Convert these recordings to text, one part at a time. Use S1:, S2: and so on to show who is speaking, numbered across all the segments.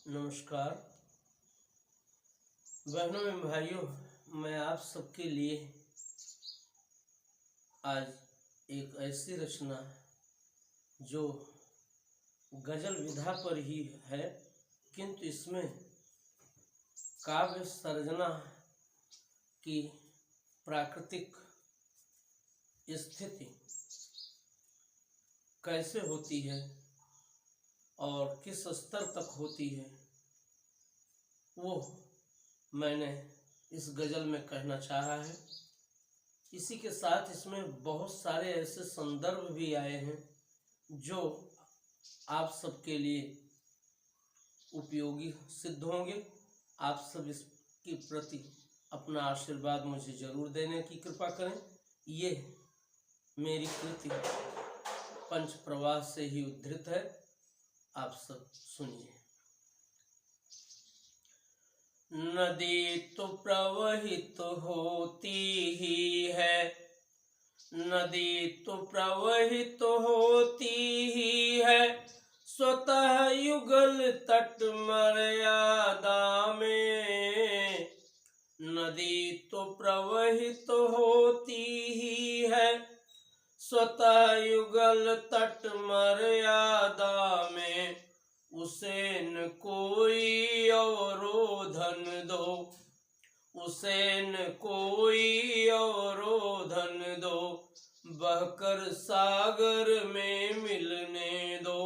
S1: नमस्कार बहनों एवं भाइयों, मैं आप सबके लिए आज एक ऐसी रचना जो गजल विधा पर ही है, किंतु इसमें काव्य सर्जना की प्राकृतिक स्थिति कैसे होती है और किस स्तर तक होती है, वो मैंने इस गज़ल में कहना चाहा है। इसी के साथ इसमें बहुत सारे ऐसे संदर्भ भी आए हैं जो आप सबके लिए उपयोगी सिद्ध होंगे। आप सब इसके प्रति अपना आशीर्वाद मुझे जरूर देने की कृपा करें। ये मेरी कृति पंच प्रवाह से ही उद्धृत है, आप सब सुनिए। नदी तो प्रवहित होती ही है, नदी तो प्रवहित होती ही है, स्वतः युगल तट मर्यादा में। नदी तो प्रवहित होती ही है, स्वतः युगल तट मर्यादा में। उसे न कोई अवरोधन दो, उसे न कोई अवरोधन दो, बहकर सागर में मिलने दो।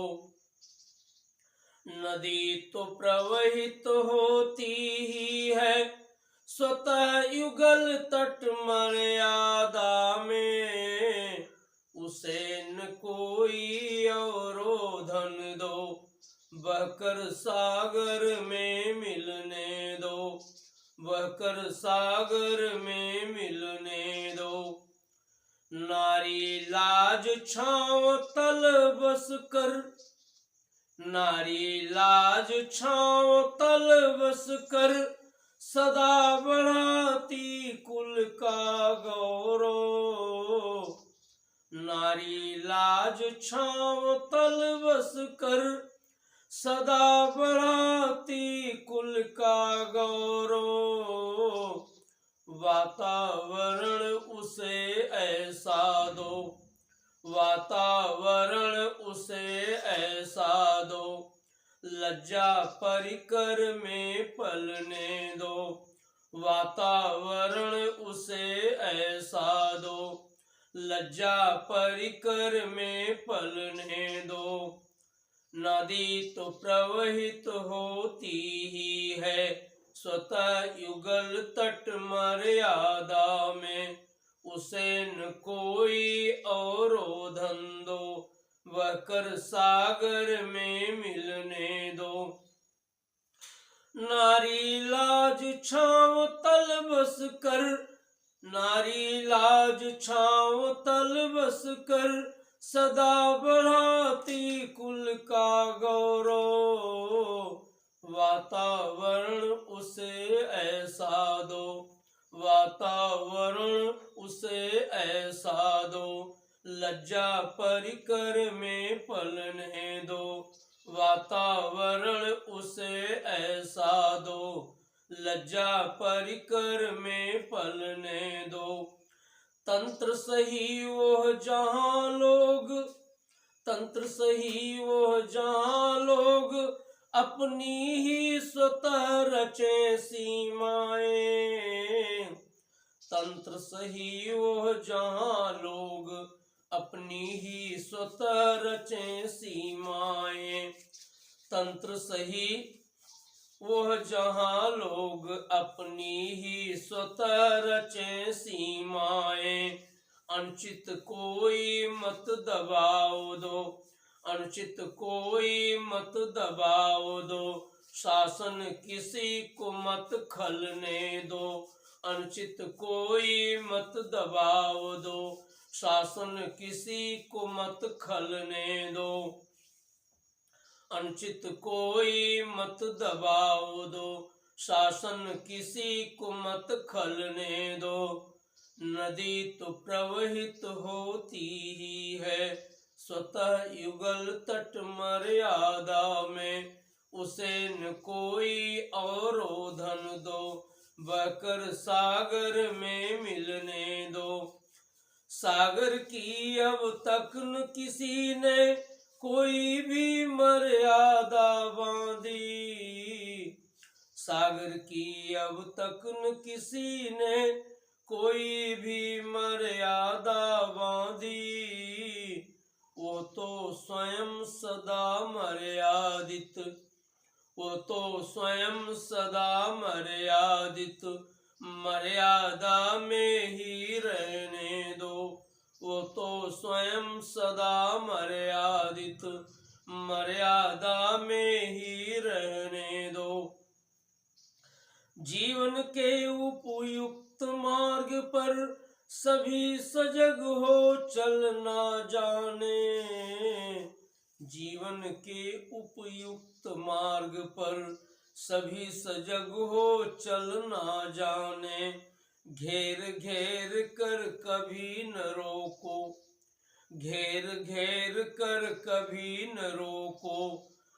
S1: नदी तो प्रवहित होती ही है, स्वतः युगल तट मर्यादा में। उसे न कोई अवरोधन दो, बहकर सागर में मिलने दो, बहकर सागर में मिलने दो। नारी लाज छाँव तल बस कर, नारी लाज छाँव तल बस कर, सदा बढ़ाती कुल का गौरव। नारी लाज छाँव तल बस कर, सदा बढ़ाती कुल का गौरव। वातावरण उसे ऐसा दो, वातावरण उसे ऐसा दो, लज्जा परिकर में पलने दो। वातावरण उसे ऐसा दो, लज्जा परिकर में पलने दो। नदी तो प्रवहित होती ही है, स्वतः युगल तट मर्यादा में। उसे न कोई अवरोधन दो, बहकर सागर में मिलने दो। नारी लाज छाँव तल बस कर, नारी लाज छाँव तल बस कर, सदा बढ़ाती कुल का गौरव। वातावरण उसे ऐसा दो, वातावरण उसे ऐसा दो, लज्जा परिकर में पलने दो। वातावरण उसे ऐसा दो, लज्जा परिकर में पलने दो। तंत्र सही वो जहाँ लोग, तंत्र सही वो जहाँ लोग, अपनी ही स्वतः रचे सीमाएं। तंत्र सही वो जहाँ लोग, अपनी ही स्वतः रचे सीमाएं। तंत्र सही वह जहाँ लोग, अपनी ही स्वतः रचे सीमाएं। अनुचित कोई मत दबाव दो, अनुचित कोई मत दबाव दो, शासन किसी को मत खलने दो। अनुचित कोई मत दबाव दो, शासन किसी को मत खलने दो। अनुचित कोई मत दबाव दो, शासन किसी को मत खलने दो। नदी तो प्रवहित होती ही है, स्वतः युगल तट मर्यादा में। उसे न कोई और धन दो, बहकर सागर में मिलने दो। सागर की अब तक न किसी ने कोई भी मर्यादा बांधी, सागर की अब तक न किसी ने कोई भी मर्यादा बांधी। वो तो स्वयं सदा मर्यादित, वो तो स्वयं सदा मर्यादित, मर्यादा में ही रहने दो। वो तो स्वयं सदा मर्यादित, मर्यादा में ही रहने दो। जीवन के उपयुक्त मार्ग पर सभी सजग हो चलना जाने, जीवन के उपयुक्त मार्ग पर सभी सजग हो चलना जाने। घेर घेर कर कभी न रोको, घेर घेर कर कभी न रोको,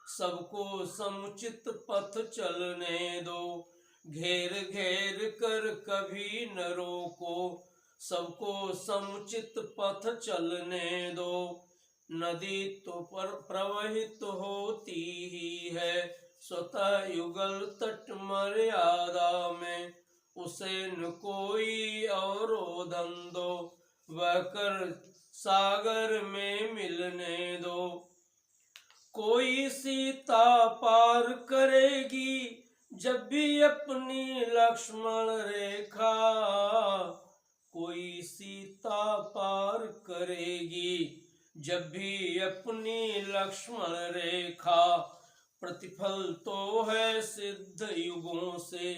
S1: सबको समुचित पथ चलने दो। घेर घेर कर कभी न रोको, सबको समुचित पथ चलने दो। नदी तो प्रवाहित होती ही है स्वतः युगल तट मर्यादा में, उसे न कोई अवरोधन दो, बहकर सागर में मिलने दो। कोई सीता पार करेगी जब भी अपनी लक्ष्मण रेखा, कोई सीता पार करेगी जब भी अपनी लक्ष्मण रेखा। प्रतिफल तो है सिद्ध युगों से,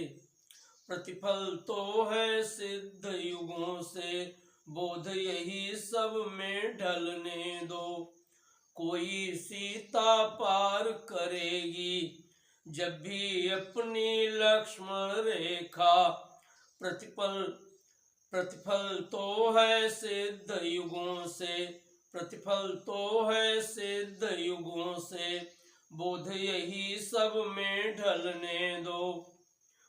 S1: प्रतिफल तो है सिद्ध युगों से, बोध यही सब में ढलने दो। कोई सीता पार करेगी जब भी अपनी लक्ष्मण रेखा। प्रतिफल प्रतिफल तो है सिद्ध युगों से, प्रतिफल तो है सिद्ध युगों से, बोध यही सब में ढलने दो,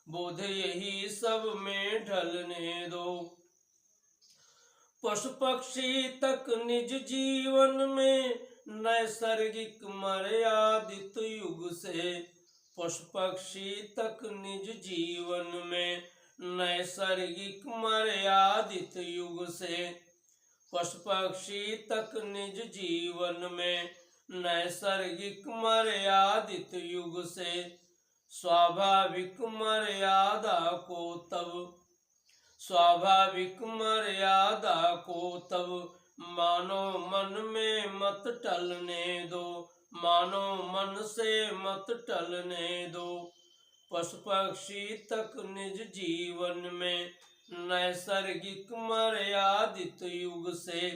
S1: बोध यही सब में ढलने दो। पशु पक्षी तक निज जीवन में नैसर्गिक मर्यादित युग से, पशु पक्षी तक निज जीवन में नैसर्गिक मर्यादित युग से, पशु पक्षी तक निज जीवन में नैसर्गिक मर्यादित युग से। स्वाभाविक मर्यादा को तब, स्वाभाविक मर्यादा को तब मानो मन में मत टलने दो, मानो मन से मत टलने दो। पशु पक्षी तक निज जीवन में नैसर्गिक मर्यादित युग से,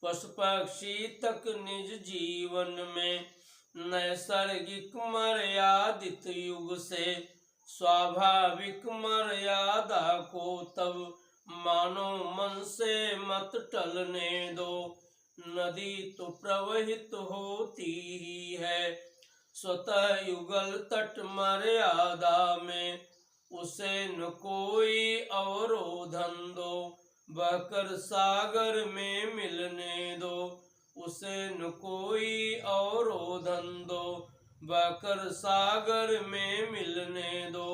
S1: पशु पक्षी तक निज जीवन में नैसर्गिक मर्यादित युग से। स्वाभाविक मर्यादा को तब मानो मन से मत टलने दो। नदी तो प्रवाहित होती ही है स्वतः युगल तट मर्यादा में, उसे न कोई अवरोधन दो, बहकर सागर में मिलने दो। उसे न कोई अवरोधन दो, बहकर सागर में मिलने दो।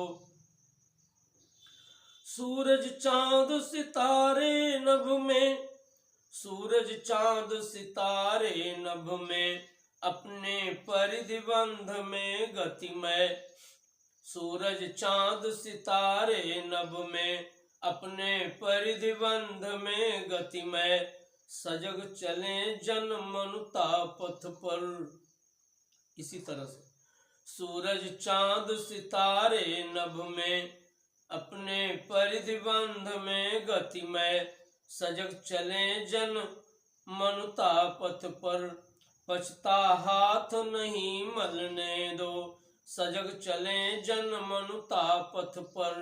S1: सूरज चांद सितारे नभ में, सूरज चांद सितारे नभ में, अपने परिधि बंध में गतिमय। सूरज चांद सितारे नभ में, अपने परिधि बंध में गतिमय। सजग चले जन मनुता पथ पर, इसी तरह से सूरज चांद सितारे नभ में, अपने परिधि बंध में गतिमय। सजग चले जन मनुता पथ पर, पछता हाथ नहीं मलने दो। सजग चले जन मनुता पथ पर,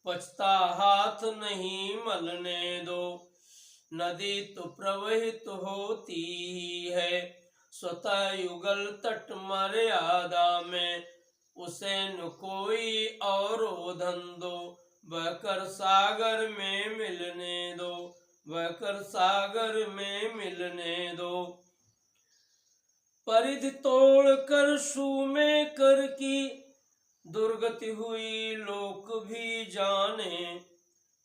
S1: पछता हाथ नहीं मलने दो। नदी तो प्रवाहित होती ही है स्वतः युगल तट मर्यादा में, उसे न कोई और धंधो, बहकर सागर में मिलने दो, बहकर सागर में मिलने दो। परिधि तोड़ कर सूमे कर की दुर्गति हुई लोक भी जाने,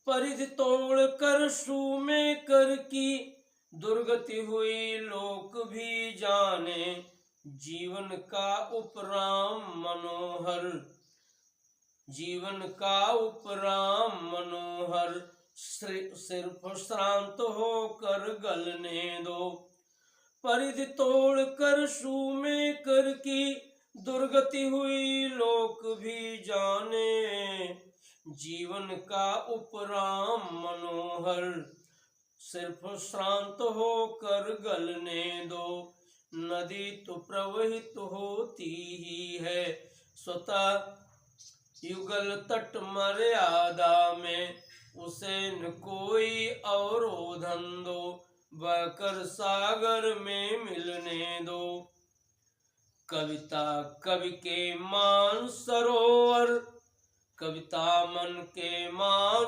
S1: परिधि तोड़ कर सूमे कर की दुर्गति हुई लोक भी जाने। जीवन का उपराम मनोहर, जीवन का उपराम मनोहर, सिर्फ श्रांत होकर गलने दो। परिधि तोड़ कर सूमे कर की दुर्गति हुई लोक भी जाने। जीवन का उपराम मनोहर, सिर्फ श्रांत होकर गलने दो। नदी तो प्रवहित होती ही है स्वतः युगल तट मर्यादा में, उसे न कोई और धंधो, बहकर सागर में मिलने दो। कविता कवि के मान सरोवर, कविता मन के मान,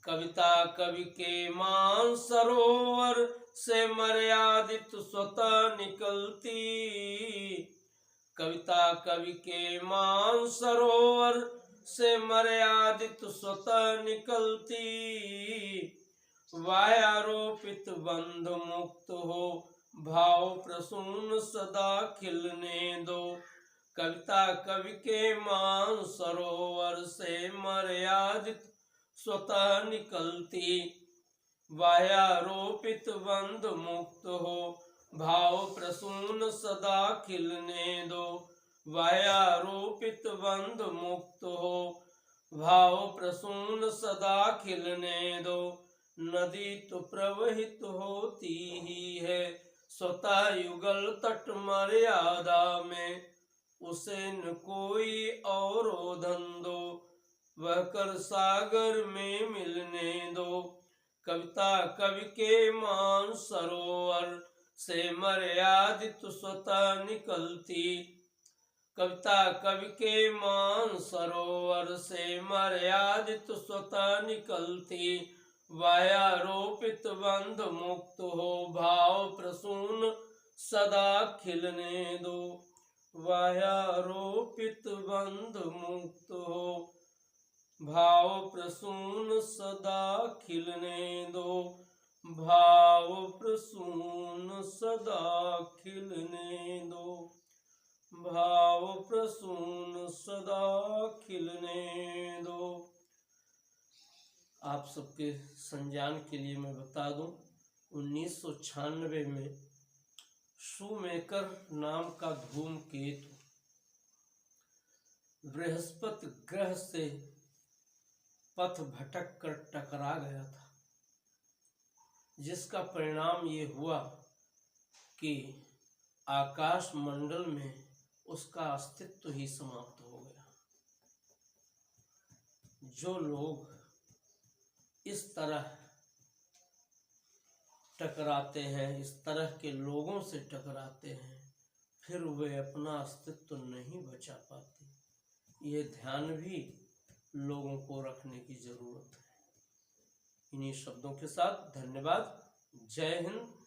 S1: कविता कवि के मान सरोवर से मर्यादित स्वतः निकलती। कविता कवि के मान सरोवर से मर्यादित स्वतः निकलती। वायारोपित बंध मुक्त हो, भाव प्रसून सदा खिलने दो। कविता कवि के मान सरोवर से मर्यादित स्वतः निकलती। वायारोपित बंध मुक्त हो, भाव प्रसून सदा खिलने दो। वायारोपित बंध मुक्त हो, भाव प्रसून सदा खिलने दो। नदी तो प्रवहित होती ही है स्वतः युगल तट मर्यादा में, उसे न कोई और धंधो, बहकर सागर में मिलने दो। कविता कवि के मान सरोवर से मर्यादित स्वतः निकलती। कविता कवि के मान सरोवर से मर्यादित स्वतः निकलती। वायारोपित बंध मुक्त हो, भाव प्रसून सदा खिलने दो। वायारोपित बंध मुक्त हो, भाव प्रसून सदा खिलने दो। भाव प्रसून सदा खिलने दो। भाव प्रसून सदा खिलने दो। आप सबके संज्ञान के लिए मैं बता दूं, 1996 में शूमेकर नाम का धूमकेतु बृहस्पति ग्रह से पथ भटक कर टकरा गया था, जिसका परिणाम ये हुआ कि आकाश मंडल में उसका अस्तित्व ही समाप्त हो गया। जो लोग इस तरह टकराते हैं, इस तरह के लोगों से टकराते हैं, फिर वे अपना अस्तित्व नहीं बचा पाते। ये ध्यान भी लोगों को रखने की जरूरत है। इन्हीं शब्दों के साथ धन्यवाद। जय हिंद।